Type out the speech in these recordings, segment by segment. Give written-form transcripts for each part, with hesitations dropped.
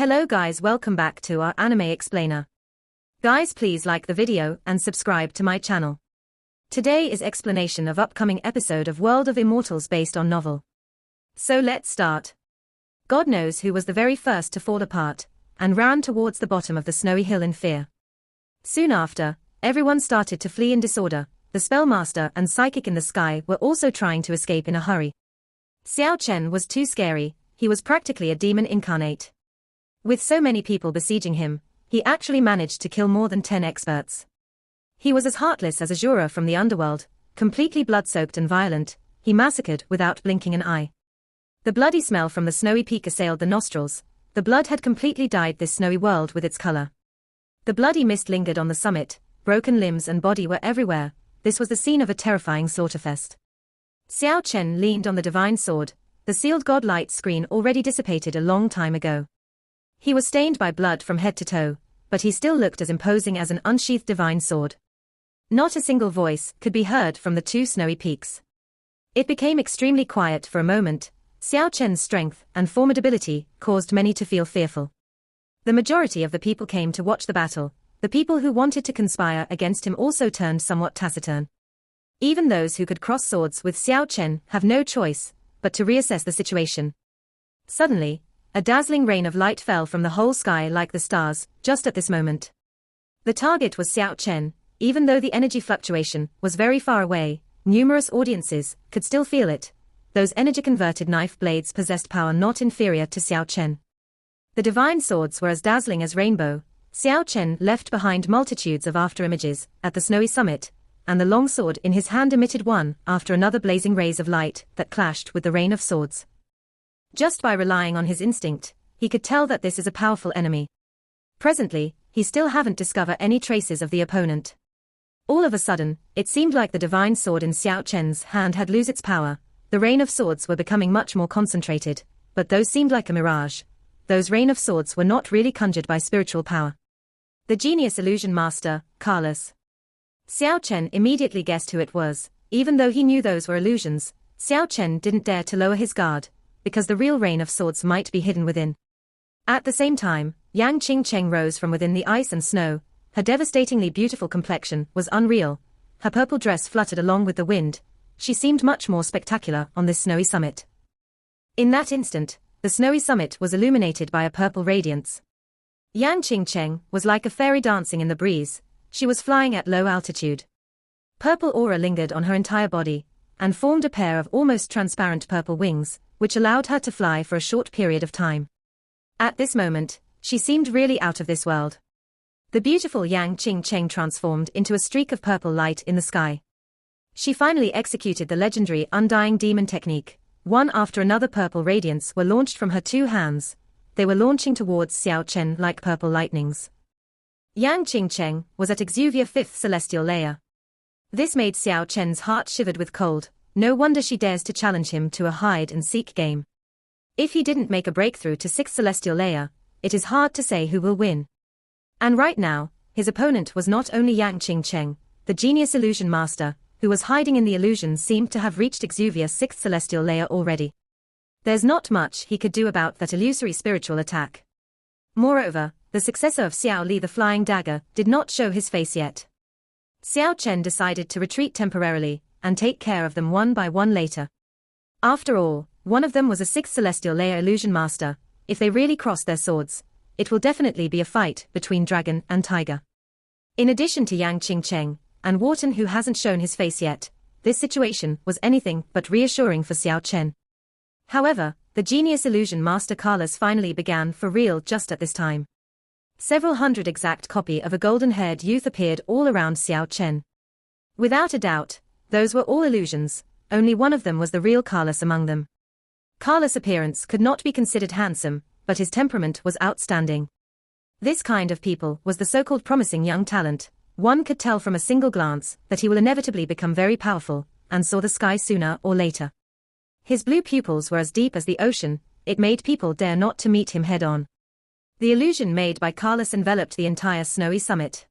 Hello guys, welcome back to our anime explainer. Guys, please like the video and subscribe to my channel. Today is explanation of upcoming episode of World of Immortals based on novel. So let's start. God knows who was the very first to fall apart, and ran towards the bottom of the snowy hill in fear. Soon after, everyone started to flee in disorder. The spellmaster and psychic in the sky were also trying to escape in a hurry. Xiao Chen was too scary, he was practically a demon incarnate. With so many people besieging him, he actually managed to kill more than 10 experts. He was as heartless as Azura from the underworld, completely blood-soaked and violent, he massacred without blinking an eye. The bloody smell from the snowy peak assailed the nostrils, the blood had completely dyed this snowy world with its color. The bloody mist lingered on the summit, broken limbs and body were everywhere, this was the scene of a terrifying slaughterfest. Xiao Chen leaned on the divine sword, the sealed god light screen already dissipated a long time ago. He was stained by blood from head to toe, but he still looked as imposing as an unsheathed divine sword. Not a single voice could be heard from the two snowy peaks. It became extremely quiet for a moment. Xiao Chen's strength and formidability caused many to feel fearful. The majority of the people came to watch the battle. The people who wanted to conspire against him also turned somewhat taciturn. Even those who could cross swords with Xiao Chen have no choice but to reassess the situation. Suddenly, a dazzling rain of light fell from the whole sky like the stars, just at this moment. The target was Xiao Chen. Even though the energy fluctuation was very far away, numerous audiences could still feel it. Those energy-converted knife blades possessed power not inferior to Xiao Chen. The divine swords were as dazzling as rainbow. Xiao Chen left behind multitudes of after-images at the snowy summit, and the long sword in his hand emitted one after another blazing rays of light that clashed with the rain of swords. Just by relying on his instinct, he could tell that this is a powerful enemy. Presently, he still haven't discovered any traces of the opponent. All of a sudden, it seemed like the divine sword in Xiao Chen's hand had lost its power. The rain of swords were becoming much more concentrated, but those seemed like a mirage. Those rain of swords were not really conjured by spiritual power. The genius illusion master, Carlos. Xiao Chen immediately guessed who it was. Even though he knew those were illusions, Xiao Chen didn't dare to lower his guard, because the real rain of swords might be hidden within. At the same time, Yang Qingcheng rose from within the ice and snow. Her devastatingly beautiful complexion was unreal. Her purple dress fluttered along with the wind. She seemed much more spectacular on this snowy summit. In that instant, the snowy summit was illuminated by a purple radiance. Yang Qingcheng was like a fairy dancing in the breeze. She was flying at low altitude. Purple aura lingered on her entire body, and formed a pair of almost transparent purple wings, which allowed her to fly for a short period of time. At this moment, she seemed really out of this world. The beautiful Yang Qingcheng transformed into a streak of purple light in the sky. She finally executed the legendary Undying Demon technique. One after another purple radiance were launched from her two hands. They were launching towards Xiao Chen like purple lightnings. Yang Qingcheng was at Exuvia 5th celestial layer. This made Xiao Chen's heart shivered with cold. No wonder she dares to challenge him to a hide-and-seek game. If he didn't make a breakthrough to 6th celestial layer, it is hard to say who will win. And right now, his opponent was not only Yang Qingcheng, the genius illusion master, who was hiding in the illusion seemed to have reached Exuvia 6th celestial layer already. There's not much he could do about that illusory spiritual attack. Moreover, the successor of Xiao Li the Flying Dagger did not show his face yet. Xiao Chen decided to retreat temporarily, and take care of them one by one later. After all, one of them was a 6th celestial layer illusion master. If they really cross their swords, it will definitely be a fight between dragon and tiger. In addition to Yang Qingcheng, and Wharton who hasn't shown his face yet, this situation was anything but reassuring for Xiao Chen. However, the genius illusion master Carlos finally began for real just at this time. Several hundred exact copy of a golden-haired youth appeared all around Xiao Chen. Without a doubt, those were all illusions, only one of them was the real Carlos among them. Carlos' appearance could not be considered handsome, but his temperament was outstanding. This kind of people was the so-called promising young talent. One could tell from a single glance that he will inevitably become very powerful, and saw the sky sooner or later. His blue pupils were as deep as the ocean, it made people dare not to meet him head-on. The illusion made by Carlos enveloped the entire snowy summit.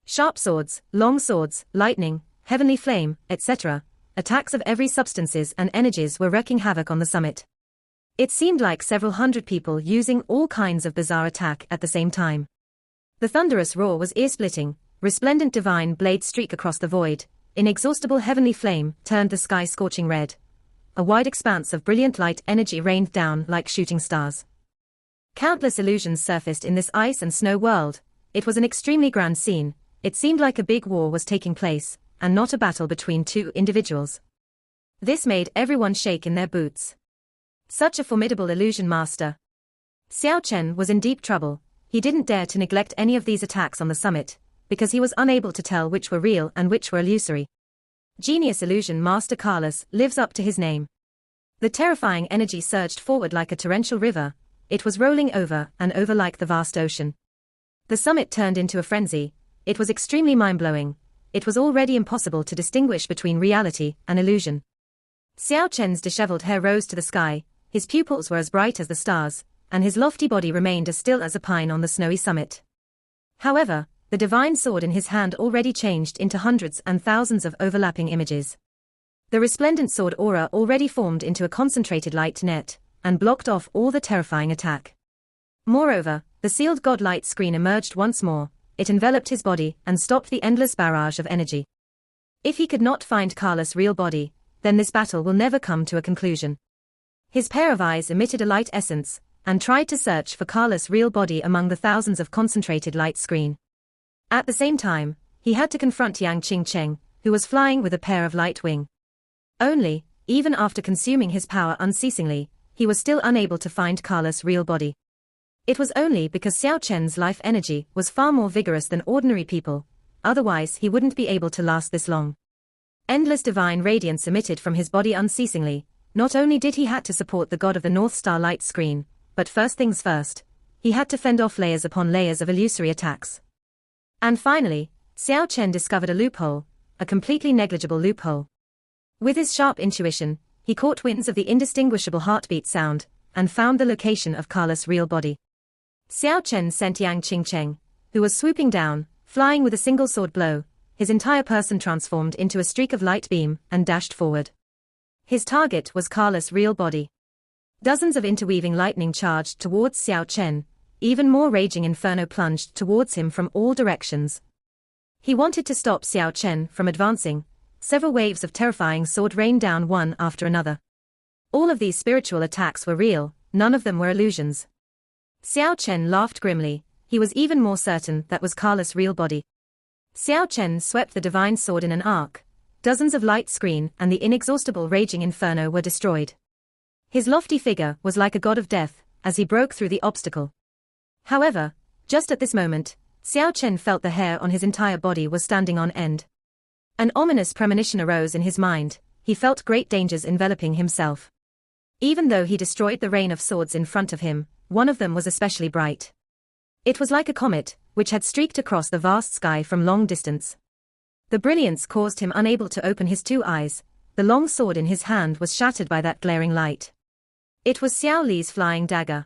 Sharp swords, long swords, lightning, heavenly flame, etc., attacks of every substances and energies were wreaking havoc on the summit. It seemed like several hundred people using all kinds of bizarre attack at the same time. The thunderous roar was ear-splitting, resplendent divine blades streak across the void, inexhaustible heavenly flame turned the sky scorching red. A wide expanse of brilliant light energy rained down like shooting stars. Countless illusions surfaced in this ice and snow world. It was an extremely grand scene. It seemed like a big war was taking place, and not a battle between two individuals. This made everyone shake in their boots. Such a formidable illusion master. Xiao Chen was in deep trouble. He didn't dare to neglect any of these attacks on the summit, because he was unable to tell which were real and which were illusory. Genius illusion master Carlos lives up to his name. The terrifying energy surged forward like a torrential river. It was rolling over and over like the vast ocean. The summit turned into a frenzy. It was extremely mind-blowing. It was already impossible to distinguish between reality and illusion. Xiao Chen's disheveled hair rose to the sky, his pupils were as bright as the stars, and his lofty body remained as still as a pine on the snowy summit. However, the divine sword in his hand already changed into hundreds and thousands of overlapping images. The resplendent sword aura already formed into a concentrated light net, and blocked off all the terrifying attack. Moreover, the sealed god light screen emerged once more. It enveloped his body and stopped the endless barrage of energy. If he could not find Carlos' real body, then this battle will never come to a conclusion. His pair of eyes emitted a light essence, and tried to search for Carlos' real body among the thousands of concentrated light screen. At the same time, he had to confront Yang Qingcheng, who was flying with a pair of light wing. Only, even after consuming his power unceasingly, he was still unable to find Carlos' real body. It was only because Xiao Chen's life energy was far more vigorous than ordinary people, otherwise he wouldn't be able to last this long. Endless divine radiance emitted from his body unceasingly. Not only did he had to support the god of the North Star light screen, but first things first, he had to fend off layers upon layers of illusory attacks. And finally, Xiao Chen discovered a loophole, a completely negligible loophole. With his sharp intuition, he caught winds of the indistinguishable heartbeat sound, and found the location of Carlos' real body. Xiao Chen sent Yang Qingcheng, who was swooping down, flying with a single sword blow, his entire person transformed into a streak of light beam, and dashed forward. His target was Carlos' real body. Dozens of interweaving lightning charged towards Xiao Chen. Even more raging inferno plunged towards him from all directions. He wanted to stop Xiao Chen from advancing. Several waves of terrifying sword rained down one after another. All of these spiritual attacks were real, none of them were illusions. Xiao Chen laughed grimly. He was even more certain that was Carlos' real body. Xiao Chen swept the divine sword in an arc. Dozens of light screen and the inexhaustible raging inferno were destroyed. His lofty figure was like a god of death, as he broke through the obstacle. However, just at this moment, Xiao Chen felt the hair on his entire body was standing on end. An ominous premonition arose in his mind. He felt great dangers enveloping himself. Even though he destroyed the rain of swords in front of him, one of them was especially bright. It was like a comet, which had streaked across the vast sky from long distance. The brilliance caused him unable to open his two eyes. The long sword in his hand was shattered by that glaring light. It was Xiao Li's flying dagger.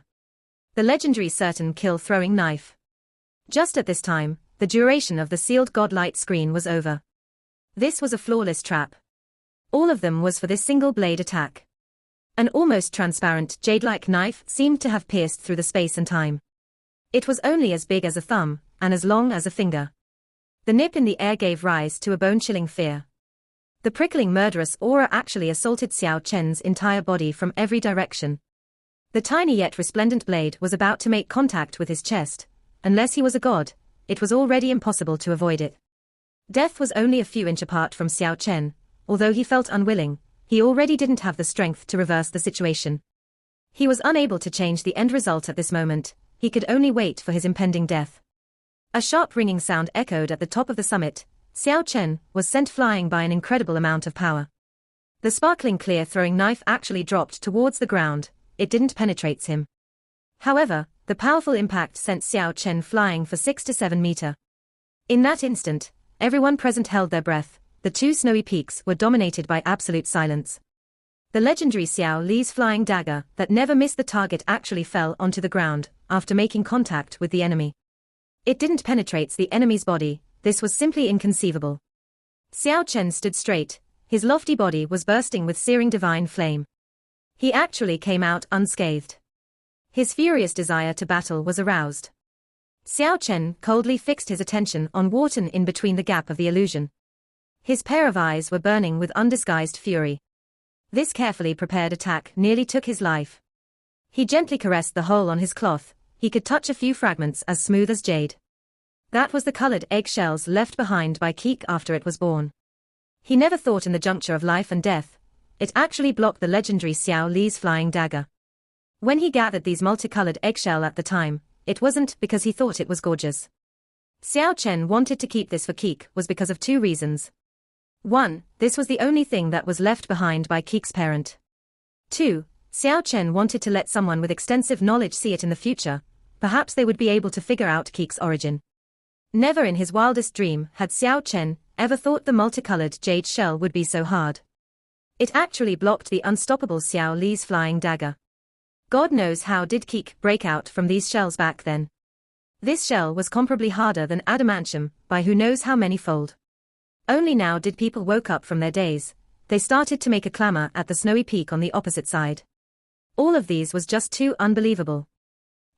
The legendary certain kill-throwing knife. Just at this time, the duration of the sealed god light screen was over. This was a flawless trap. All of them was for this single blade attack. An almost transparent jade-like knife seemed to have pierced through the space and time. It was only as big as a thumb, and as long as a finger. The nip in the air gave rise to a bone-chilling fear. The prickling murderous aura actually assaulted Xiao Chen's entire body from every direction. The tiny yet resplendent blade was about to make contact with his chest. Unless he was a god, it was already impossible to avoid it. Death was only a few inches apart from Xiao Chen. Although he felt unwilling, he already didn't have the strength to reverse the situation. He was unable to change the end result at this moment. He could only wait for his impending death. A sharp ringing sound echoed at the top of the summit. Xiao Chen was sent flying by an incredible amount of power. The sparkling clear throwing knife actually dropped towards the ground. It didn't penetrate him. However, the powerful impact sent Xiao Chen flying for 6 to 7 meters. In that instant, everyone present held their breath. The two snowy peaks were dominated by absolute silence. The legendary Xiao Li's flying dagger that never missed the target actually fell onto the ground after making contact with the enemy. It didn't penetrate the enemy's body. This was simply inconceivable. Xiao Chen stood straight. His lofty body was bursting with searing divine flame. He actually came out unscathed. His furious desire to battle was aroused. Xiao Chen coldly fixed his attention on Wharton in between the gap of the illusion. His pair of eyes were burning with undisguised fury. This carefully prepared attack nearly took his life. He gently caressed the hole on his cloth. He could touch a few fragments as smooth as jade. That was the colored eggshells left behind by Keek after it was born. He never thought in the juncture of life and death. It actually blocked the legendary Xiao Li's flying dagger. When he gathered these multicolored eggshell at the time, it wasn't because he thought it was gorgeous. Xiao Chen wanted to keep this for Keek was because of two reasons. 1. This was the only thing that was left behind by Keek's parent. 2. Xiao Chen wanted to let someone with extensive knowledge see it in the future. Perhaps they would be able to figure out Keek's origin. Never in his wildest dream had Xiao Chen ever thought the multicolored jade shell would be so hard. It actually blocked the unstoppable Xiao Li's flying dagger. God knows how did Keek break out from these shells back then. This shell was comparably harder than adamantium by who knows how many fold. Only now did people woke up from their daze. They started to make a clamor at the snowy peak on the opposite side. All of these was just too unbelievable.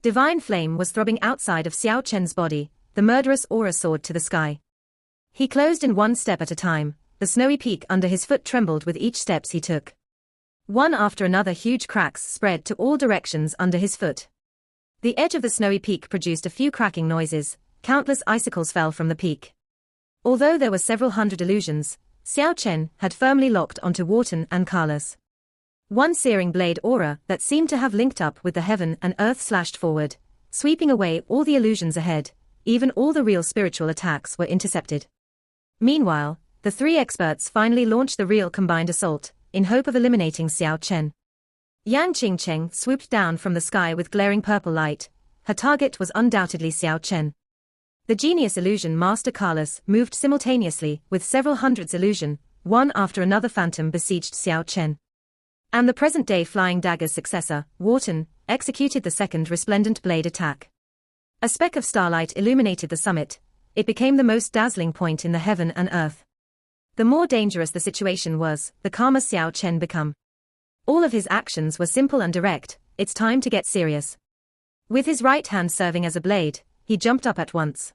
Divine flame was throbbing outside of Xiao Chen's body. The murderous aura soared to the sky. He closed in one step at a time. The snowy peak under his foot trembled with each steps he took. One after another huge cracks spread to all directions under his foot. The edge of the snowy peak produced a few cracking noises. Countless icicles fell from the peak. Although there were several hundred illusions, Xiao Chen had firmly locked onto Wharton and Carlos. One searing blade aura that seemed to have linked up with the heaven and earth slashed forward, sweeping away all the illusions ahead. Even all the real spiritual attacks were intercepted. Meanwhile, the three experts finally launched the real combined assault, in hope of eliminating Xiao Chen. Yang Qingcheng swooped down from the sky with glaring purple light. Her target was undoubtedly Xiao Chen. The genius illusion master Carlos moved simultaneously with several hundreds illusion, one after another phantom besieged Xiao Chen. And the present-day flying dagger's successor, Wharton, executed the second resplendent blade attack. A speck of starlight illuminated the summit. It became the most dazzling point in the heaven and earth. The more dangerous the situation was, the calmer Xiao Chen became. All of his actions were simple and direct. It's time to get serious. With his right hand serving as a blade, he jumped up at once.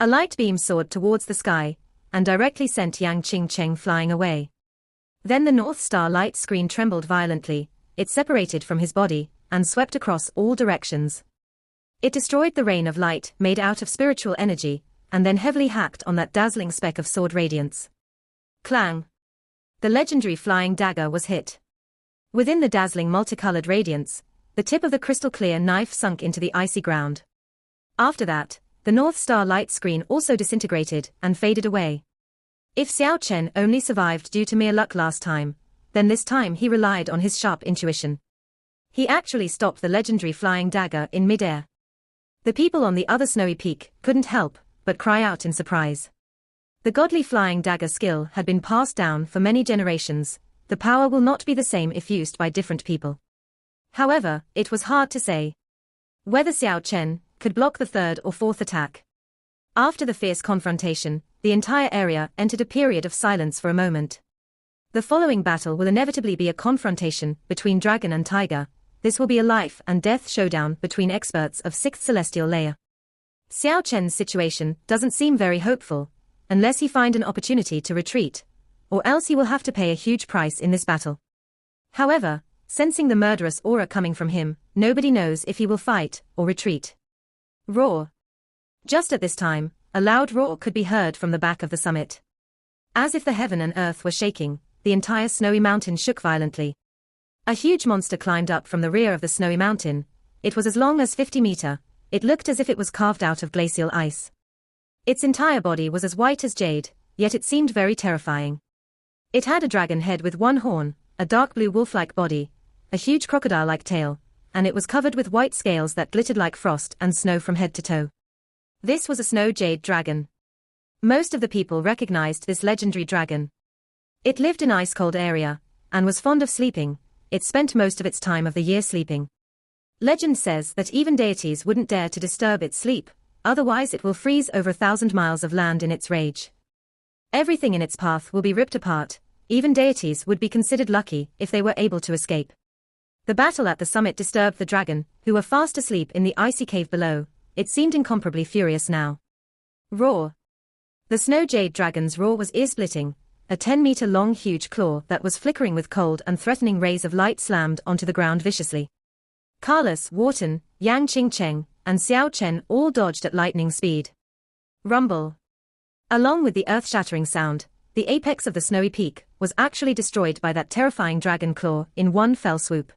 A light beam soared towards the sky, and directly sent Yang Qingcheng flying away. Then the North Star light screen trembled violently. It separated from his body, and swept across all directions. It destroyed the rain of light made out of spiritual energy, and then heavily hacked on that dazzling speck of sword radiance. Clang! The legendary flying dagger was hit. Within the dazzling multicolored radiance, the tip of the crystal-clear knife sunk into the icy ground. After that, the North Star light screen also disintegrated and faded away. If Xiao Chen only survived due to mere luck last time, then this time he relied on his sharp intuition. He actually stopped the legendary flying dagger in midair. The people on the other snowy peak couldn't help but cry out in surprise. The godly flying dagger skill had been passed down for many generations. The power will not be the same if used by different people. However, it was hard to say whether Xiao Chen could block the third or fourth attack. After the fierce confrontation, the entire area entered a period of silence for a moment. The following battle will inevitably be a confrontation between dragon and tiger. This will be a life and death showdown between experts of 6th celestial layer. Xiao Chen's situation doesn't seem very hopeful, unless he find an opportunity to retreat, or else he will have to pay a huge price in this battle. However, sensing the murderous aura coming from him, nobody knows if he will fight or retreat. Roar! Just at this time, a loud roar could be heard from the back of the summit. As if the heaven and earth were shaking, the entire snowy mountain shook violently. A huge monster climbed up from the rear of the snowy mountain. It was as long as 50 meters. It looked as if it was carved out of glacial ice. Its entire body was as white as jade, yet it seemed very terrifying. It had a dragon head with one horn, a dark blue wolf-like body, a huge crocodile-like tail, and it was covered with white scales that glittered like frost and snow from head to toe. This was a snow jade dragon. Most of the people recognized this legendary dragon. It lived in ice-cold area, and was fond of sleeping. It spent most of its time of the year sleeping. Legend says that even deities wouldn't dare to disturb its sleep, otherwise it will freeze over 1,000 miles of land in its rage. Everything in its path will be ripped apart. Even deities would be considered lucky if they were able to escape. The battle at the summit disturbed the dragon, who were fast asleep in the icy cave below. It seemed incomparably furious now. Roar! The snow jade dragon's roar was ear-splitting. A 10-meter-long huge claw that was flickering with cold and threatening rays of light slammed onto the ground viciously. Carlos, Wharton, Yang Qingcheng, and Xiao Chen all dodged at lightning speed. Rumble! Along with the earth-shattering sound, the apex of the snowy peak was actually destroyed by that terrifying dragon claw in one fell swoop.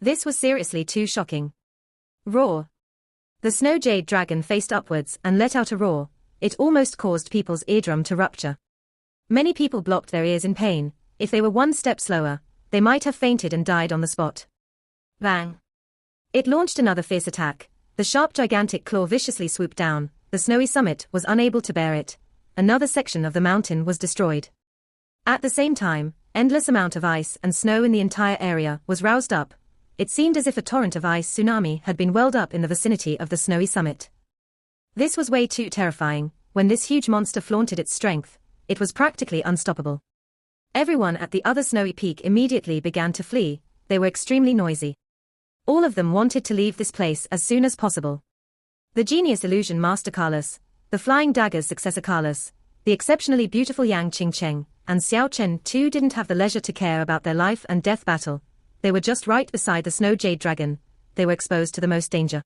This was seriously too shocking. Roar! The snow jade dragon faced upwards and let out a roar. It almost caused people's eardrum to rupture. Many people blocked their ears in pain. If they were one step slower, they might have fainted and died on the spot. Bang! It launched another fierce attack. The sharp gigantic claw viciously swooped down. The snowy summit was unable to bear it. Another section of the mountain was destroyed. At the same time, endless amount of ice and snow in the entire area was roused up. It seemed as if a torrent of ice tsunami had been welled up in the vicinity of the snowy summit. This was way too terrifying. When this huge monster flaunted its strength, it was practically unstoppable. Everyone at the other snowy peak immediately began to flee. They were extremely noisy. All of them wanted to leave this place as soon as possible. The genius illusion master Carlos, the flying dagger's successor Carlos, the exceptionally beautiful Yang Qingcheng, and Xiao Chen too didn't have the leisure to care about their life and death battle. They were just right beside the snow jade dragon. They were exposed to the most danger.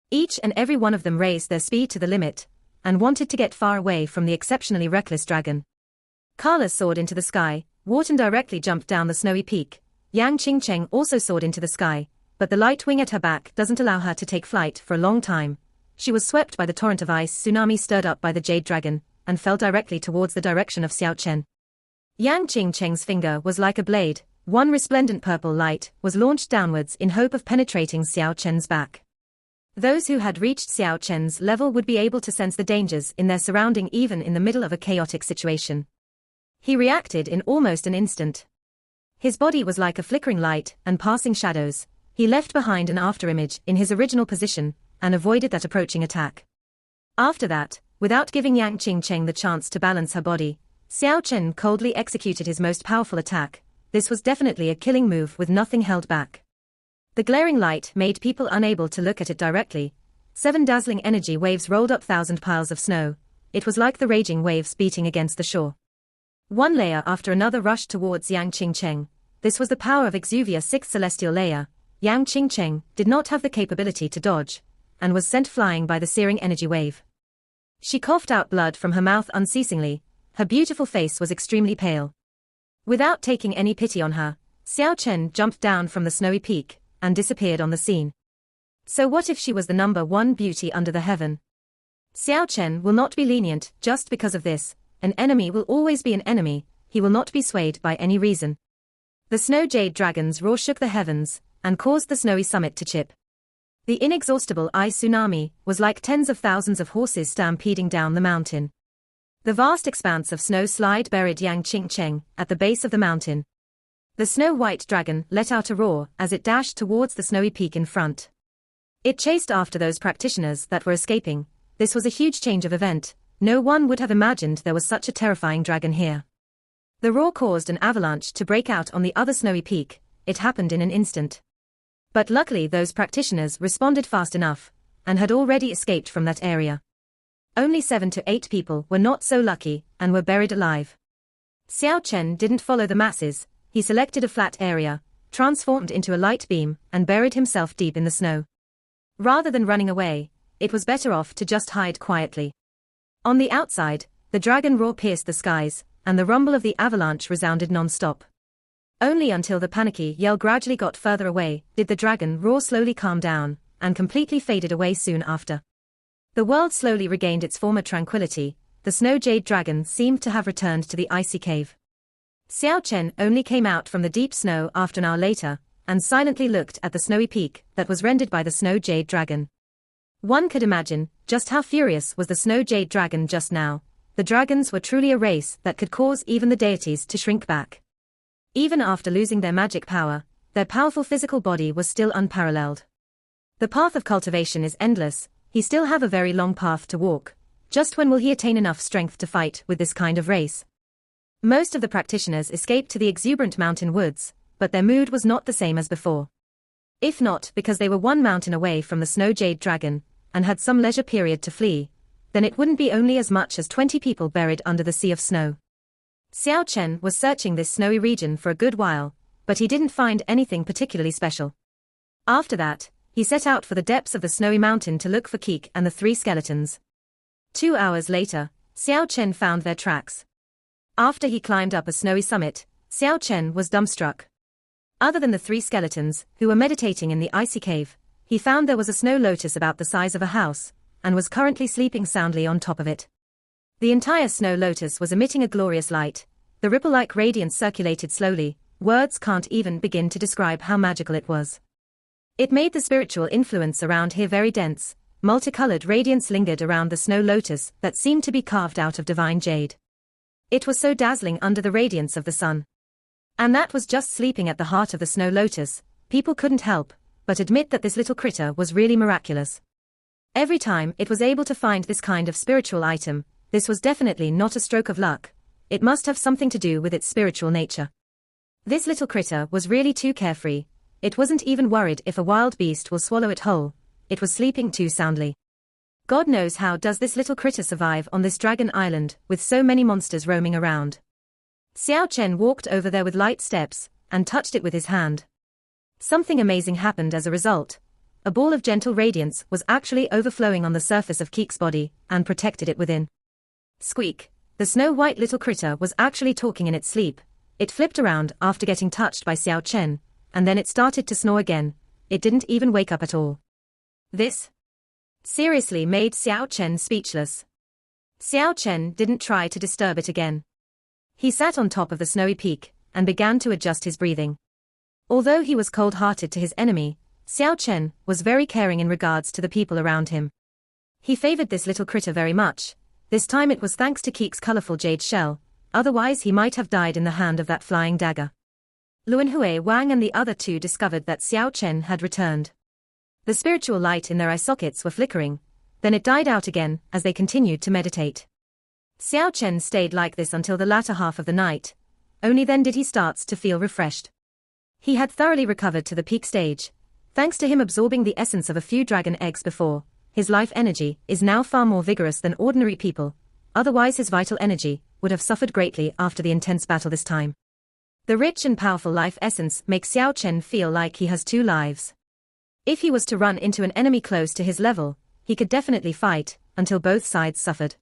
Each and every one of them raised their speed to the limit, and wanted to get far away from the exceptionally reckless dragon. Carlos soared into the sky. Wharton directly jumped down the snowy peak. Yang Qingcheng also soared into the sky, but the light wing at her back doesn't allow her to take flight for a long time. She was swept by the torrent of ice tsunami stirred up by the jade dragon, and fell directly towards the direction of Xiao Chen. Yang Qingcheng's finger was like a blade. One resplendent purple light was launched downwards in hope of penetrating Xiao Chen's back. Those who had reached Xiao Chen's level would be able to sense the dangers in their surrounding even in the middle of a chaotic situation. He reacted in almost an instant. His body was like a flickering light and passing shadows. He left behind an afterimage in his original position, and avoided that approaching attack. After that, without giving Yang Qingcheng the chance to balance her body, Xiao Chen coldly executed his most powerful attack. This was definitely a killing move with nothing held back. The glaring light made people unable to look at it directly. 7 dazzling energy waves rolled up 1,000 piles of snow. It was like the raging waves beating against the shore. One layer after another rushed towards Yang Qingcheng. This was the power of Exuvia's 6th celestial layer. Yang Qingcheng did not have the capability to dodge, and was sent flying by the searing energy wave. She coughed out blood from her mouth unceasingly. Her beautiful face was extremely pale. Without taking any pity on her, Xiao Chen jumped down from the snowy peak, and disappeared on the scene. So what if she was the number one beauty under the heaven? Xiao Chen will not be lenient just because of this. An enemy will always be an enemy. He will not be swayed by any reason. The snow jade dragon's roar shook the heavens, and caused the snowy summit to chip. The inexhaustible ice tsunami was like tens of thousands of horses stampeding down the mountain. The vast expanse of snow slide buried Yang Qingcheng at the base of the mountain. The snow-white dragon let out a roar as it dashed towards the snowy peak in front. It chased after those practitioners that were escaping. This was a huge change of event. No one would have imagined there was such a terrifying dragon here. The roar caused an avalanche to break out on the other snowy peak. It happened in an instant. But luckily those practitioners responded fast enough, and had already escaped from that area. Only 7 to 8 people were not so lucky, and were buried alive. Xiao Chen didn't follow the masses. He selected a flat area, transformed into a light beam, and buried himself deep in the snow. Rather than running away, it was better off to just hide quietly. On the outside, the dragon roar pierced the skies, and the rumble of the avalanche resounded non-stop. Only until the panicky yell gradually got further away did the dragon roar slowly calm down, and completely faded away soon after. The world slowly regained its former tranquility. The snow jade dragon seemed to have returned to the icy cave. Xiao Chen only came out from the deep snow after an hour later, and silently looked at the snowy peak that was rendered by the snow jade dragon. One could imagine just how furious was the snow jade dragon just now. The dragons were truly a race that could cause even the deities to shrink back. Even after losing their magic power, their powerful physical body was still unparalleled. The path of cultivation is endless. He still have a very long path to walk. Just when will he attain enough strength to fight with this kind of race? Most of the practitioners escaped to the exuberant mountain woods, but their mood was not the same as before. If not because they were one mountain away from the snow jade dragon, and had some leisure period to flee, then it wouldn't be only as much as 20 people buried under the sea of snow. Xiao Chen was searching this snowy region for a good while, but he didn't find anything particularly special. After that, he set out for the depths of the snowy mountain to look for Keek and the 3 skeletons. 2 hours later, Xiao Chen found their tracks. After he climbed up a snowy summit, Xiao Chen was dumbstruck. Other than the 3 skeletons, who were meditating in the icy cave, he found there was a snow lotus about the size of a house, and was currently sleeping soundly on top of it. The entire snow lotus was emitting a glorious light. The ripple-like radiance circulated slowly. Words can't even begin to describe how magical it was. It made the spiritual influence around here very dense. Multicolored radiance lingered around the snow lotus that seemed to be carved out of divine jade. It was so dazzling under the radiance of the sun. And that was just sleeping at the heart of the snow lotus. People couldn't help but admit that this little critter was really miraculous. Every time it was able to find this kind of spiritual item, this was definitely not a stroke of luck. It must have something to do with its spiritual nature. This little critter was really too carefree. It wasn't even worried if a wild beast will swallow it whole. It was sleeping too soundly. God knows how does this little critter survive on this dragon island with so many monsters roaming around. Xiao Chen walked over there with light steps and touched it with his hand. Something amazing happened as a result. A ball of gentle radiance was actually overflowing on the surface of Keek's body and protected it within. Squeak! The snow-white little critter was actually talking in its sleep. It flipped around after getting touched by Xiao Chen, and then it started to snore again. It didn't even wake up at all. This seriously made Xiao Chen speechless. Xiao Chen didn't try to disturb it again. He sat on top of the snowy peak and began to adjust his breathing. Although he was cold-hearted to his enemy, Xiao Chen was very caring in regards to the people around him. He favored this little critter very much. This time it was thanks to Keek's colorful jade shell, otherwise he might have died in the hand of that flying dagger. Luanhui Wang and the other 2 discovered that Xiao Chen had returned. The spiritual light in their eye sockets were flickering, then it died out again as they continued to meditate. Xiao Chen stayed like this until the latter half of the night. Only then did he start to feel refreshed. He had thoroughly recovered to the peak stage. Thanks to him absorbing the essence of a few dragon eggs before, his life energy is now far more vigorous than ordinary people, otherwise his vital energy would have suffered greatly after the intense battle this time. The rich and powerful life essence makes Xiao Chen feel like he has 2 lives. If he was to run into an enemy close to his level, he could definitely fight until both sides suffered.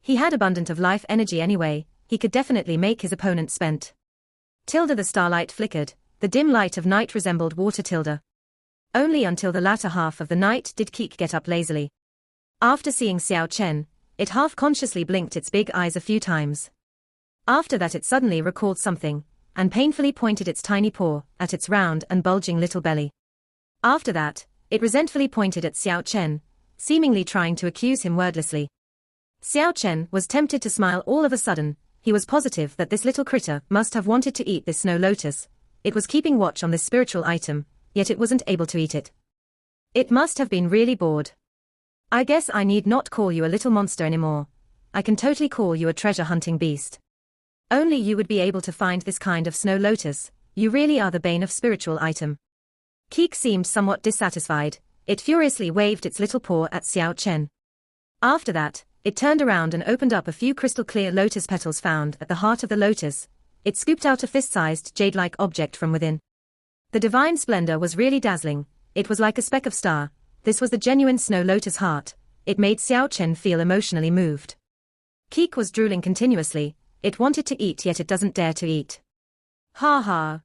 He had abundant of life energy anyway, he could definitely make his opponent spent. The starlight flickered. The dim light of night resembled water. Only until the latter half of the night did Keek get up lazily. After seeing Xiao Chen, it half-consciously blinked its big eyes a few times. After that it suddenly recalled something, and painfully pointed its tiny paw at its round and bulging little belly. After that, it resentfully pointed at Xiao Chen, seemingly trying to accuse him wordlessly. Xiao Chen was tempted to smile all of a sudden. He was positive that this little critter must have wanted to eat this snow lotus. It was keeping watch on this spiritual item, yet it wasn't able to eat it. It must have been really bored. I guess I need not call you a little monster anymore. I can totally call you a treasure-hunting beast. Only you would be able to find this kind of snow lotus. You really are the bane of spiritual item. Keek seemed somewhat dissatisfied. It furiously waved its little paw at Xiao Chen. After that, it turned around and opened up a few crystal-clear lotus petals found at the heart of the lotus. It scooped out a fist-sized jade-like object from within. The divine splendor was really dazzling. It was like a speck of star. This was the genuine snow lotus heart. It made Xiao Chen feel emotionally moved. Keek was drooling continuously. It wanted to eat yet it doesn't dare to eat. Ha ha.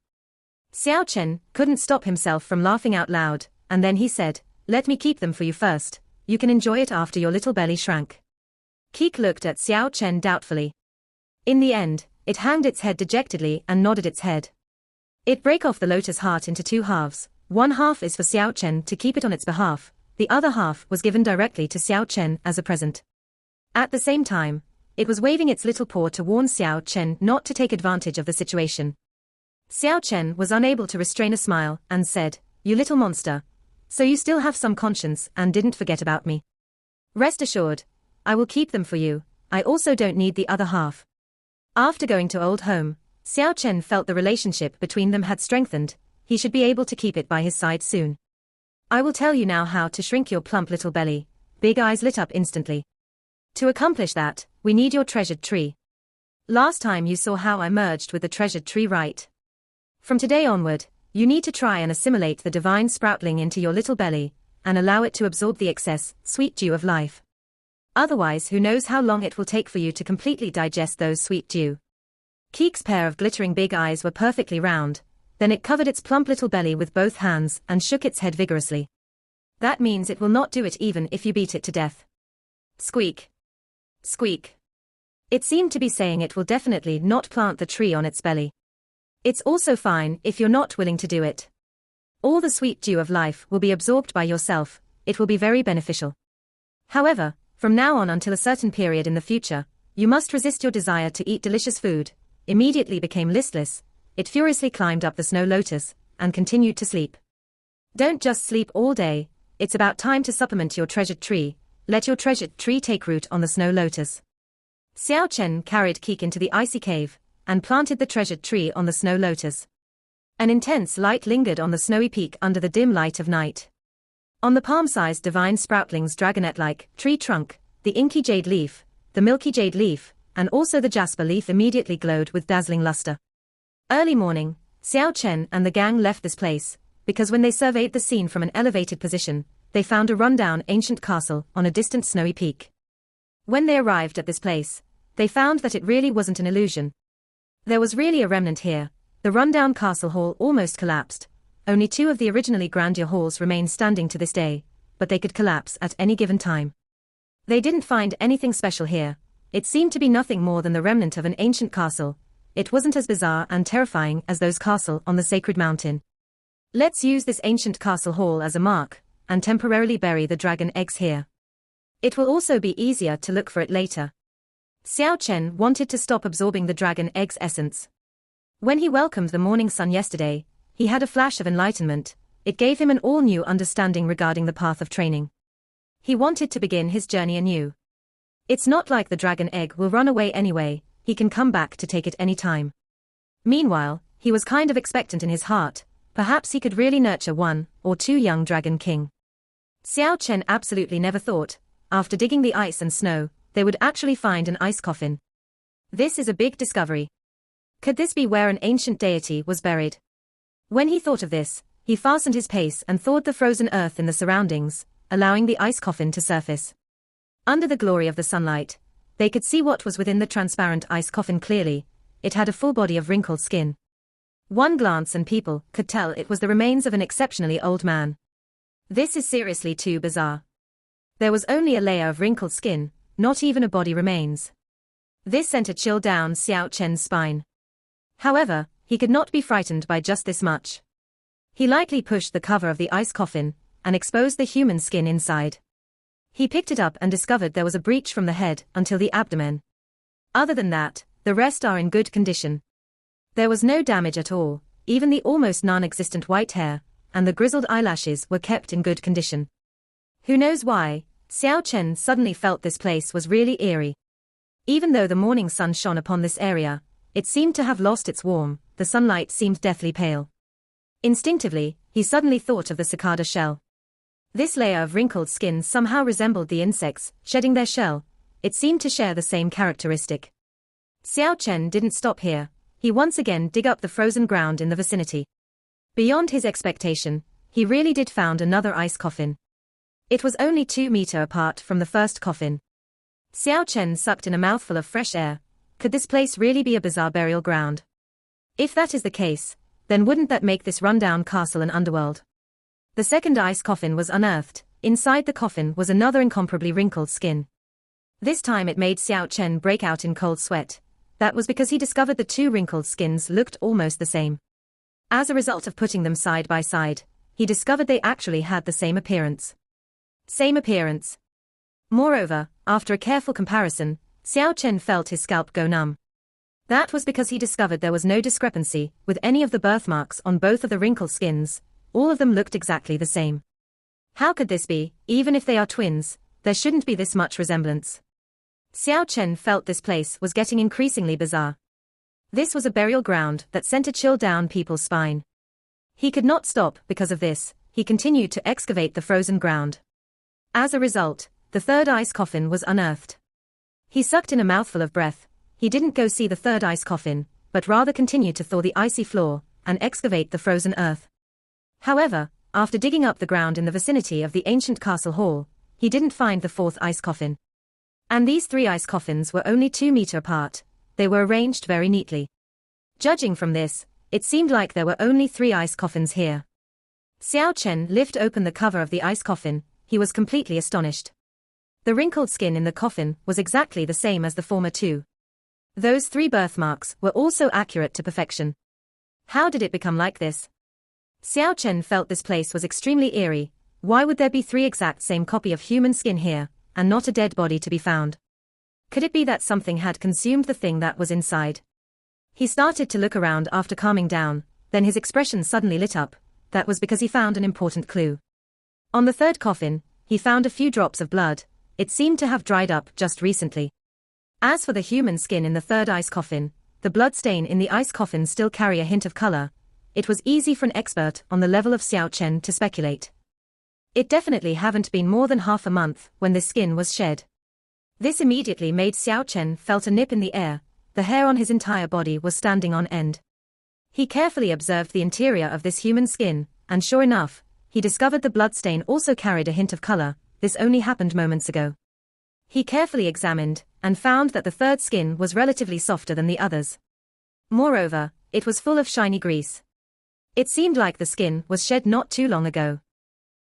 Xiao Chen couldn't stop himself from laughing out loud, and then he said, "Let me keep them for you first. You can enjoy it after your little belly shrank." Keek looked at Xiao Chen doubtfully. In the end, it hanged its head dejectedly and nodded its head. It broke off the lotus heart into 2 halves. One half is for Xiao Chen to keep it on its behalf. The other half was given directly to Xiao Chen as a present. At the same time, it was waving its little paw to warn Xiao Chen not to take advantage of the situation. Xiao Chen was unable to restrain a smile and said, "You little monster. So you still have some conscience and didn't forget about me. Rest assured, I will keep them for you. I also don't need the other half." After going to old home, Xiao Chen felt the relationship between them had strengthened. he should be able to keep it by his side soon. I will tell you now how to shrink your plump little belly. Big Eyes lit up instantly. To accomplish that, we need your treasured tree. Last time you saw how I merged with the treasured tree, right? From today onward, you need to try and assimilate the divine sproutling into your little belly, and allow it to absorb the excess, sweet dew of life. Otherwise, who knows how long it will take for you to completely digest those sweet dew. Keek's pair of glittering big eyes were perfectly round, then it covered its plump little belly with both hands and shook its head vigorously. That means it will not do it even if you beat it to death. Squeak. Squeak. It seemed to be saying it will definitely not plant the tree on its belly. It's also fine if you're not willing to do it. All the sweet dew of life will be absorbed by yourself, it will be very beneficial. However, from now on until a certain period in the future, you must resist your desire to eat delicious food. Immediately became listless, it furiously climbed up the snow lotus, and continued to sleep. Don't just sleep all day, it's about time to supplement your treasured tree, let your treasured tree take root on the snow lotus. Xiao Chen carried Keek into the icy cave, and planted the treasured tree on the snow lotus. An intense light lingered on the snowy peak under the dim light of night. On the palm-sized divine sproutling's dragonet-like tree trunk, the inky jade leaf, the milky jade leaf, and also the jasper leaf immediately glowed with dazzling luster. Early morning, Xiao Chen and the gang left this place, because when they surveyed the scene from an elevated position, they found a rundown ancient castle on a distant snowy peak. When they arrived at this place, they found that it really wasn't an illusion. There was really a remnant here. The rundown castle hall almost collapsed. Only 2 of the originally grandeur halls remain standing to this day, but they could collapse at any given time. They didn't find anything special here. It seemed to be nothing more than the remnant of an ancient castle. It wasn't as bizarre and terrifying as those castles on the sacred mountain. Let's use this ancient castle hall as a mark, and temporarily bury the dragon eggs here. It will also be easier to look for it later. Xiao Chen wanted to stop absorbing the dragon egg's essence. When he welcomed the morning sun yesterday, he had a flash of enlightenment. It gave him an all-new understanding regarding the path of training. He wanted to begin his journey anew. It's not like the dragon egg will run away anyway, he can come back to take it any time. Meanwhile, he was kind of expectant in his heart, perhaps he could really nurture 1 or 2 young dragon king. Xiao Chen absolutely never thought, after digging the ice and snow, they would actually find an ice coffin. This is a big discovery. Could this be where an ancient deity was buried? When he thought of this, he fastened his pace and thawed the frozen earth in the surroundings, allowing the ice coffin to surface. Under the glory of the sunlight, they could see what was within the transparent ice coffin clearly. It had a full body of wrinkled skin. One glance and people could tell it was the remains of an exceptionally old man. This is seriously too bizarre. There was only a layer of wrinkled skin, not even a body remains. This sent a chill down Xiao Chen's spine. However, he could not be frightened by just this much. He lightly pushed the cover of the ice coffin, and exposed the human skin inside. He picked it up and discovered there was a breach from the head until the abdomen. Other than that, the rest are in good condition. There was no damage at all, even the almost non-existent white hair, and the grizzled eyelashes were kept in good condition. Who knows why, Xiao Chen suddenly felt this place was really eerie. Even though the morning sun shone upon this area, it seemed to have lost its warmth, the sunlight seemed deathly pale. Instinctively, he suddenly thought of the cicada shell. This layer of wrinkled skin somehow resembled the insects shedding their shell. It seemed to share the same characteristic. Xiao Chen didn't stop here. He once again dug up the frozen ground in the vicinity. Beyond his expectation, he really did found another ice coffin. It was only 2 meters apart from the first coffin. Xiao Chen sucked in a mouthful of fresh air. Could this place really be a bizarre burial ground? If that is the case, then wouldn't that make this rundown castle an underworld? The second ice coffin was unearthed. Inside the coffin was another incomparably wrinkled skin. This time it made Xiao Chen break out in cold sweat. That was because he discovered the 2 wrinkled skins looked almost the same. As a result of putting them side by side, he discovered they actually had the same appearance. Same appearance. Moreover, after a careful comparison, Xiao Chen felt his scalp go numb. That was because he discovered there was no discrepancy with any of the birthmarks on both of the wrinkled skins. All of them looked exactly the same. How could this be? Even if they are twins, there shouldn't be this much resemblance. Xiao Chen felt this place was getting increasingly bizarre. This was a burial ground that sent a chill down people's spine. He could not stop because of this, he continued to excavate the frozen ground. As a result, the third ice coffin was unearthed. He sucked in a mouthful of breath. He didn't go see the third ice coffin, but rather continued to thaw the icy floor and excavate the frozen earth. However, after digging up the ground in the vicinity of the ancient castle hall, he didn't find the fourth ice coffin. And these 3 ice coffins were only 2 meters apart. They were arranged very neatly. Judging from this, it seemed like there were only 3 ice coffins here. Xiao Chen lifted open the cover of the ice coffin. He was completely astonished. The wrinkled skin in the coffin was exactly the same as the former 2. Those 3 birthmarks were also accurate to perfection. How did it become like this? Xiao Chen felt this place was extremely eerie. Why would there be 3 exact same copy of human skin here, and not a dead body to be found? Could it be that something had consumed the thing that was inside? He started to look around after calming down, then his expression suddenly lit up. That was because he found an important clue. On the third coffin, he found a few drops of blood. It seemed to have dried up just recently. As for the human skin in the third ice coffin, the blood stain in the ice coffin still carry a hint of color. It was easy for an expert on the level of Xiao Chen to speculate. It definitely haven't been more than half a month when this skin was shed. This immediately made Xiao Chen felt a nip in the air. The hair on his entire body was standing on end. He carefully observed the interior of this human skin, and sure enough, he discovered the blood stain also carried a hint of color. This only happened moments ago. He carefully examined, and found that the third skin was relatively softer than the others. Moreover, it was full of shiny grease. It seemed like the skin was shed not too long ago.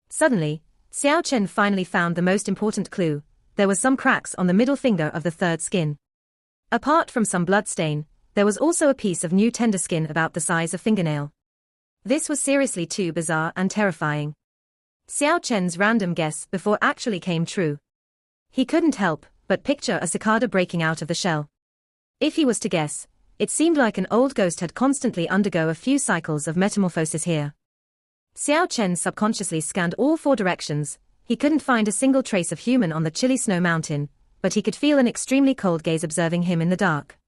Suddenly, Xiao Chen finally found the most important clue. There were some cracks on the middle finger of the third skin. Apart from some blood stain, there was also a piece of new tender skin about the size of fingernail. This was seriously too bizarre and terrifying. Xiao Chen's random guess before actually came true. He couldn't help but picture a cicada breaking out of the shell. If he was to guess, it seemed like an old ghost had constantly undergo a few cycles of metamorphosis here. Xiao Chen subconsciously scanned all 4 directions. He couldn't find a single trace of human on the chilly snow mountain, but he could feel an extremely cold gaze observing him in the dark.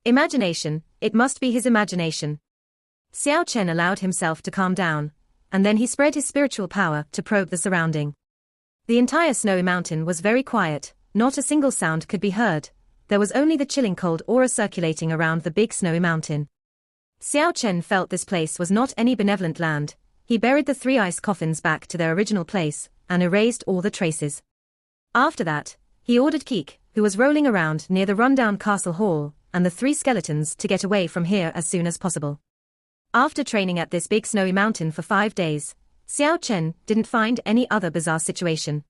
Imagination, it must be his imagination. Xiao Chen allowed himself to calm down, and then he spread his spiritual power to probe the surrounding. The entire snowy mountain was very quiet, not a single sound could be heard. There was only the chilling cold aura circulating around the big snowy mountain. Xiao Chen felt this place was not any benevolent land. He buried the 3 ice coffins back to their original place, and erased all the traces. After that, he ordered Keek, who was rolling around near the rundown castle hall, and the 3 skeletons to get away from here as soon as possible. After training at this big snowy mountain for 5 days, Xiao Chen didn't find any other bizarre situation.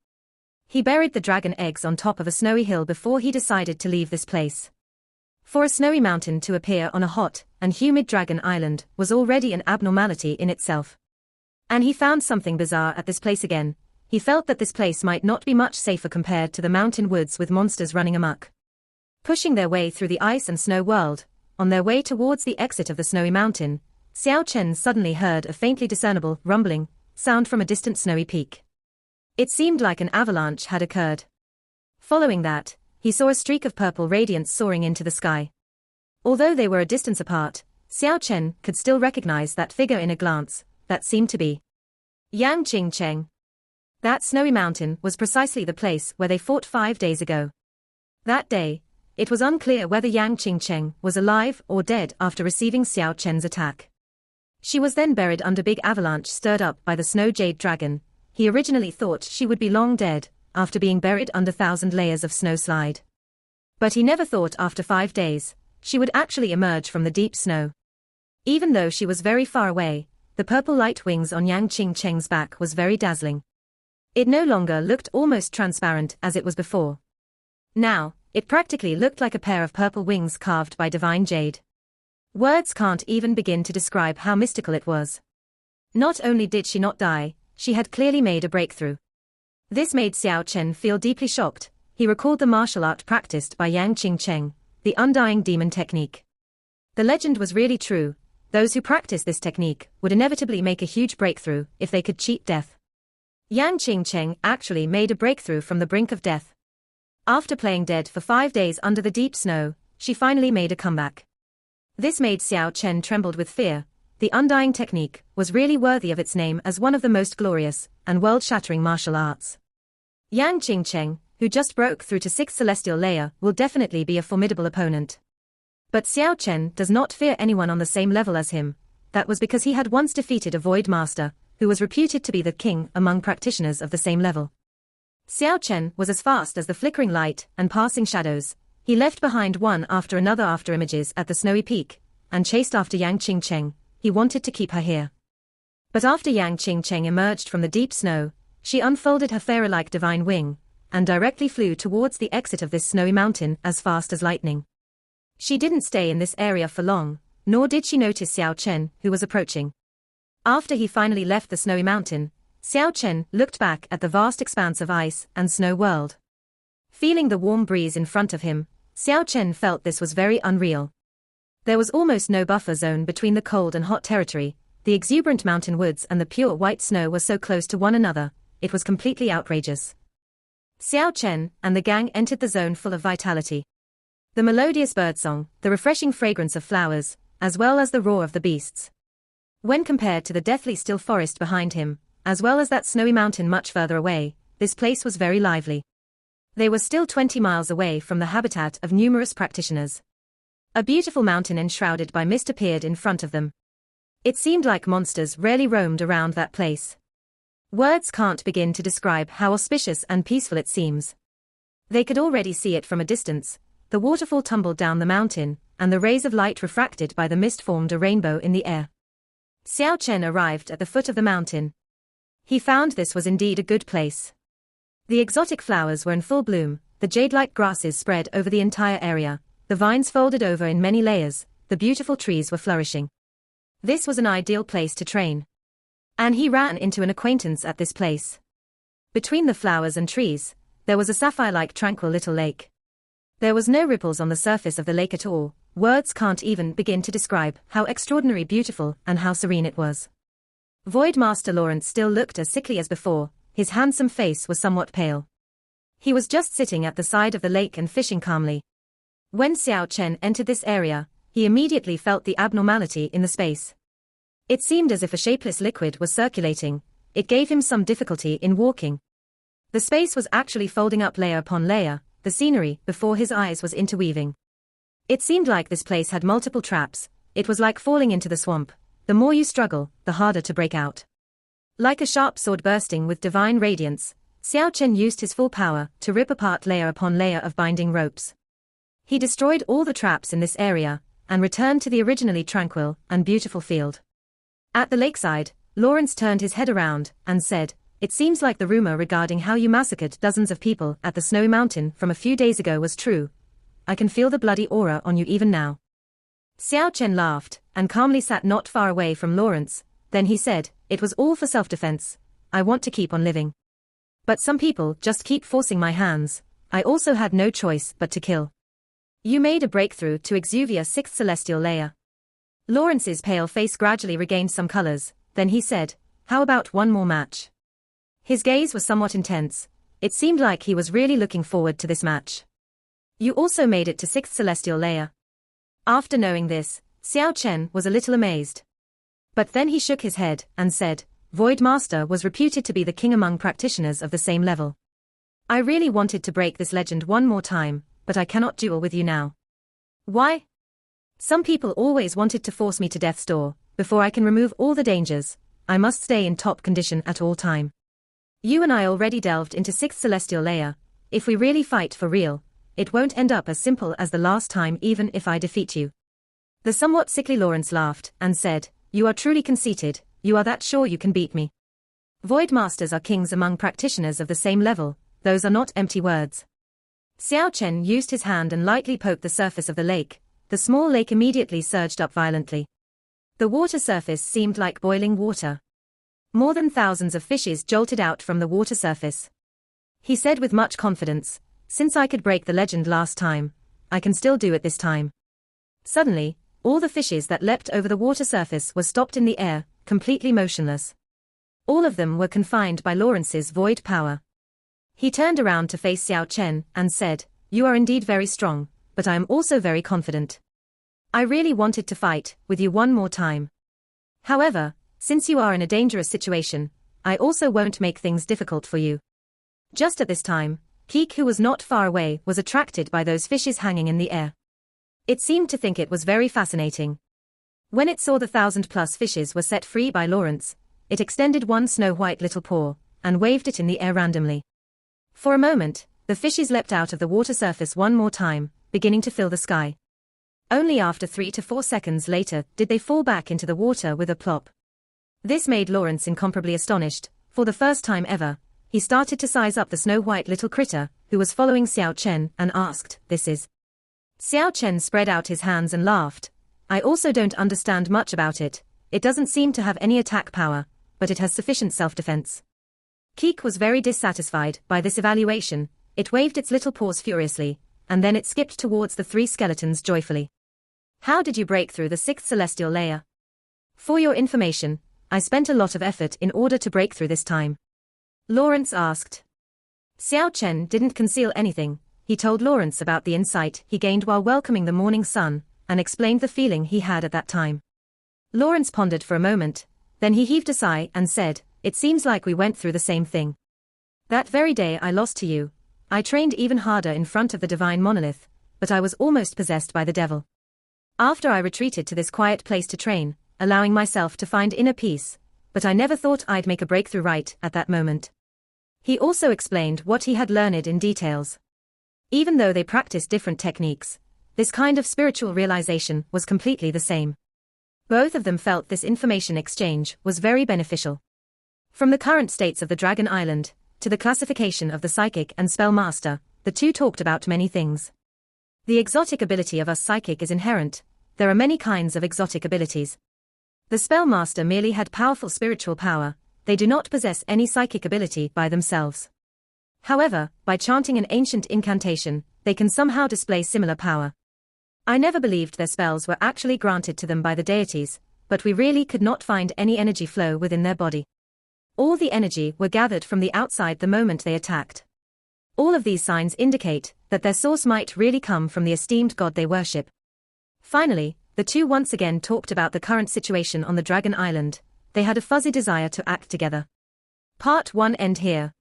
He buried the dragon eggs on top of a snowy hill before he decided to leave this place. For a snowy mountain to appear on a hot and humid dragon island was already an abnormality in itself. And he found something bizarre at this place again. He felt that this place might not be much safer compared to the mountain woods with monsters running amok. Pushing their way through the ice and snow world, on their way towards the exit of the snowy mountain, Xiao Chen suddenly heard a faintly discernible rumbling sound from a distant snowy peak. It seemed like an avalanche had occurred. Following that, he saw a streak of purple radiance soaring into the sky. Although they were a distance apart, Xiao Chen could still recognize that figure in a glance. That seemed to be Yang Qingcheng. That snowy mountain was precisely the place where they fought 5 days ago. That day, it was unclear whether Yang Qingcheng was alive or dead after receiving Xiao Chen's attack. She was then buried under big avalanche stirred up by the snow jade dragon. He originally thought she would be long dead, after being buried under 1,000 layers of snow slide. But he never thought after 5 days, she would actually emerge from the deep snow. Even though she was very far away, the purple light wings on Yang Qingcheng's back was very dazzling. It no longer looked almost transparent as it was before. Now, it practically looked like a pair of purple wings carved by divine jade. Words can't even begin to describe how mystical it was. Not only did she not die, she had clearly made a breakthrough. This made Xiao Chen feel deeply shocked. He recalled the martial art practiced by Yang Qingcheng, the undying demon technique. The legend was really true. Those who practice this technique would inevitably make a huge breakthrough if they could cheat death. Yang Qingcheng actually made a breakthrough from the brink of death. After playing dead for 5 days under the deep snow, she finally made a comeback. This made Xiao Chen trembled with fear. the undying technique was really worthy of its name as one of the most glorious and world-shattering martial arts. Yang Qingcheng, who just broke through to 6th celestial layer, will definitely be a formidable opponent. But Xiao Chen does not fear anyone on the same level as him. That was because he had once defeated a Void Master, who was reputed to be the king among practitioners of the same level. Xiao Chen was as fast as the flickering light and passing shadows. He left behind one after another after images at the snowy peak, and chased after Yang Qingcheng. He wanted to keep her here. But after Yang Qingcheng emerged from the deep snow, she unfolded her pharaoh-like divine wing, and directly flew towards the exit of this snowy mountain as fast as lightning. She didn't stay in this area for long, nor did she notice Xiao Chen, who was approaching. After he finally left the snowy mountain, Xiao Chen looked back at the vast expanse of ice and snow world. Feeling the warm breeze in front of him, Xiao Chen felt this was very unreal. There was almost no buffer zone between the cold and hot territory. The exuberant mountain woods and the pure white snow were so close to one another, it was completely outrageous. Xiao Chen and the gang entered the zone full of vitality. The melodious birdsong, the refreshing fragrance of flowers, as well as the roar of the beasts. When compared to the deathly still forest behind him, as well as that snowy mountain much further away, this place was very lively. They were still 20 miles away from the habitat of numerous practitioners. A beautiful mountain enshrouded by mist appeared in front of them. It seemed like monsters rarely roamed around that place. Words can't begin to describe how auspicious and peaceful it seems. They could already see it from a distance. The waterfall tumbled down the mountain, and the rays of light refracted by the mist formed a rainbow in the air. Xiao Chen arrived at the foot of the mountain. He found this was indeed a good place. The exotic flowers were in full bloom, the jade-like grasses spread over the entire area, the vines folded over in many layers, the beautiful trees were flourishing. This was an ideal place to train. And he ran into an acquaintance at this place. Between the flowers and trees, there was a sapphire-like tranquil little lake. There was no ripples on the surface of the lake at all. Words can't even begin to describe how extraordinary beautiful and how serene it was. Void Master Lawrence still looked as sickly as before. His handsome face was somewhat pale. He was just sitting at the side of the lake and fishing calmly. When Xiao Chen entered this area, he immediately felt the abnormality in the space. It seemed as if a shapeless liquid was circulating. It gave him some difficulty in walking. The space was actually folding up layer upon layer. The scenery before his eyes was interweaving. It seemed like this place had multiple traps. It was like falling into the swamp. The more you struggle, the harder to break out. Like a sharp sword bursting with divine radiance, Xiao Chen used his full power to rip apart layer upon layer of binding ropes. He destroyed all the traps in this area, and returned to the originally tranquil and beautiful field. At the lakeside, Lawrence turned his head around, and said, "It seems like the rumor regarding how you massacred dozens of people at the snowy mountain from a few days ago was true. I can feel the bloody aura on you even now." Xiao Chen laughed, and calmly sat not far away from Lawrence. Then he said, "It was all for self-defense. I want to keep on living. But some people just keep forcing my hands. I also had no choice but to kill. You made a breakthrough to Exuvia 6th celestial layer." Lawrence's pale face gradually regained some colors. Then he said, "How about one more match?" His gaze was somewhat intense. It seemed like he was really looking forward to this match. "You also made it to 6th celestial layer." After knowing this, Xiao Chen was a little amazed. But then he shook his head and said, "Void Master was reputed to be the king among practitioners of the same level. I really wanted to break this legend one more time, but I cannot duel with you now." "Why?" "Some people always wanted to force me to death's door. Before I can remove all the dangers, I must stay in top condition at all time. You and I already delved into 6th celestial layer. If we really fight for real, it won't end up as simple as the last time even if I defeat you." The somewhat sickly Lawrence laughed and said, "You are truly conceited. You are that sure you can beat me? Void Masters are kings among practitioners of the same level. Those are not empty words." Xiao Chen used his hand and lightly poked the surface of the lake. The small lake immediately surged up violently. The water surface seemed like boiling water. More than thousands of fishes jolted out from the water surface. He said with much confidence, "Since I could break the legend last time, I can still do it this time." Suddenly, all the fishes that leapt over the water surface were stopped in the air, completely motionless. All of them were confined by Lawrence's void power. He turned around to face Xiao Chen and said, "You are indeed very strong, but I am also very confident. I really wanted to fight with you one more time." However, since you are in a dangerous situation, I also won't make things difficult for you. Just at this time, Keek, who was not far away, was attracted by those fishes hanging in the air. It seemed to think it was very fascinating. When it saw the 1,000+ fishes were set free by Lawrence, it extended one snow-white little paw and waved it in the air randomly. For a moment, the fishes leapt out of the water surface one more time, beginning to fill the sky. Only after 3 to 4 seconds later did they fall back into the water with a plop. This made Lawrence incomparably astonished. For the first time ever, he started to size up the snow-white little critter, who was following Xiao Chen, and asked, "This is?" Xiao Chen spread out his hands and laughed. "I also don't understand much about it. It doesn't seem to have any attack power, but it has sufficient self-defense." Keek was very dissatisfied by this evaluation. It waved its little paws furiously, and then it skipped towards the 3 skeletons joyfully. "How did you break through the 6th celestial layer?" "For your information, I spent a lot of effort in order to break through this time," Lawrence asked. Xiao Chen didn't conceal anything. He told Lawrence about the insight he gained while welcoming the morning sun, and explained the feeling he had at that time. Lawrence pondered for a moment, then he heaved a sigh and said, "It seems like we went through the same thing. That very day I lost to you, I trained even harder in front of the divine monolith, but I was almost possessed by the devil. After I retreated to this quiet place to train, allowing myself to find inner peace, but I never thought I'd make a breakthrough right at that moment." He also explained what he had learned in details. Even though they practiced different techniques, this kind of spiritual realization was completely the same. Both of them felt this information exchange was very beneficial. From the current states of the Dragon Island, to the classification of the psychic and spell master, the two talked about many things. The exotic ability of us psychic is inherent. There are many kinds of exotic abilities. The spell master merely had powerful spiritual power. They do not possess any psychic ability by themselves. However, by chanting an ancient incantation, they can somehow display similar power. I never believed their spells were actually granted to them by the deities, but we really could not find any energy flow within their body. All the energy were gathered from the outside the moment they attacked. All of these signs indicate that their source might really come from the esteemed god they worship. Finally, the two once again talked about the current situation on the Dragon Island. They had a fuzzy desire to act together. Part 1 end here.